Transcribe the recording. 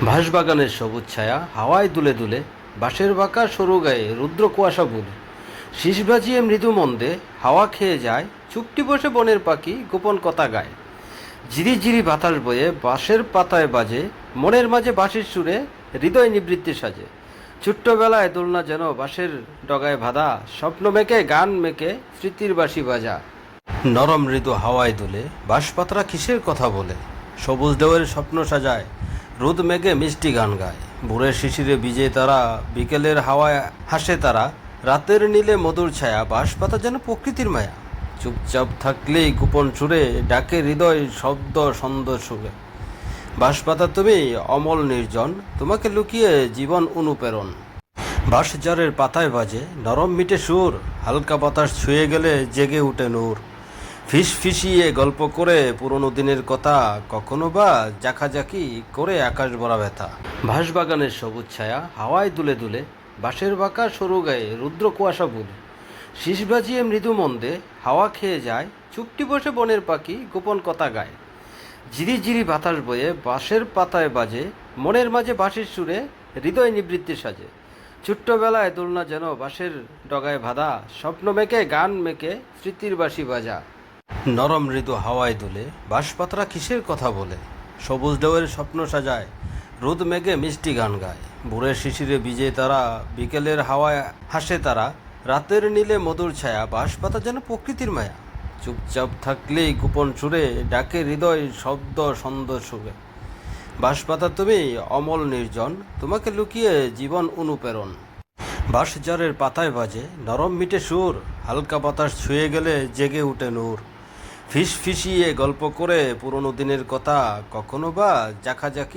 বাঁশবাগানের সবুজ ছায়া হাওয়ায় দুলে দুলে, বাঁশের বাঁকা সরু গায়ে রুদ্র কুয়াশা বুলে, শীষ বাজিয়ে মৃদু মন্দে হাওয়া খেয়ে যায়, চুপটি বসে বনের পাখি গোপন কথা গায়। ঝিরি ঝিরি বাতাস বয়ে বাঁশের পাতায় বাজে, মনের মাঝে বাঁশির সুরে হৃদয় নিবৃত্তি সাজে। ছোট্টবেলায় দোলনা যেন বাঁশের ডগায় বাঁধা, স্বপ্ন মেকে গান মেকে স্মৃতির বাঁশি বাজা। নরম মৃদু হাওয়ায় দুলে বাঁশপাতারা কিসের কথা বলে, সবুজ ঢেউয়ের স্বপ্ন সাজায়, রোদ মেঘে মিষ্টি গান গায়। ভোরের শিশিরে ভিজে তারা, বিকেলের হাওয়ায় হাসে তারা, রাতের নীলে মধুর ছায়া, বাঁশপাতা যেন প্রকৃতির মায়া। চুপচাপ থাকলেই গোপন সুরে ডাকে হৃদয় শব্দ ছন্দ সুরে। বাঁশপাতা তুমি অমল নির্জন, তোমাকে লুকিয়ে জীবন অনুপ্রেরণ। বাঁশঝাড়ের পাতায় বাজে নরম মিঠে সুর, হালকা বাতাস ছুঁয়ে গেলে জেগে উঠে নূর। ফিসফিসিয়ে গল্প করে পুরনো দিনের কথা, কখনো বা জাখাজাখি করে আকাশ ভরা ব্যথা। বাঁশবাগানের সবুজ ছায়া হাওয়ায় দুলে দুলে, বাঁশের বাঁকা সরু গায়ে রুদ্র কুয়াশা বুলে, শীষ বাজিয়ে মৃদু মন্দে হাওয়া খেয়ে যায়, চুপটি বসে বনের পাখি গোপন কথা গায়। ঝিরি ঝিরি বাতাস বয়ে বাঁশের পাতায় বাজে, মনের মাঝে বাঁশির সুরে হৃদয় নিবৃত্তি সাজে। ছোট্টবেলায় দোলনা যেন বাঁশের ডগায় বাঁধা, স্বপ্ন মেকে গান মেকে স্মৃতির বাঁশি বাজা। নরম মৃদু হাওয়ায় দুলে বাঁশপাতারা কিসের কথা বলে, সবুজ ঢেউয়ের স্বপ্ন সাজায়, রোদ মেঘে মিষ্টি গান গায়। ভোরের শিশিরে ভিজে তারা, বিকেলের হাওয়ায় হাসে তারা, রাতের নীলে মধুর ছায়া, বাঁশপাতা যেন প্রকৃতির মায়া। চুপচাপ থাকলেই গোপন সুরে ডাকে হৃদয় শব্দ ছন্দ সুরে। বাঁশপাতা তুমি অমল নির্জন, তোমাকে লুকিয়ে জীবন অনুপ্রেরণ। বাঁশঝাড়ের পাতায় বাজে নরম মিঠে সুর, হালকা বাতাস ছুঁয়ে গেলে জেগে উঠে নূর। ফিসফিসিয়ে গল্প করে পুরনো দিনের কথা, কখনো বা জাখাজাখি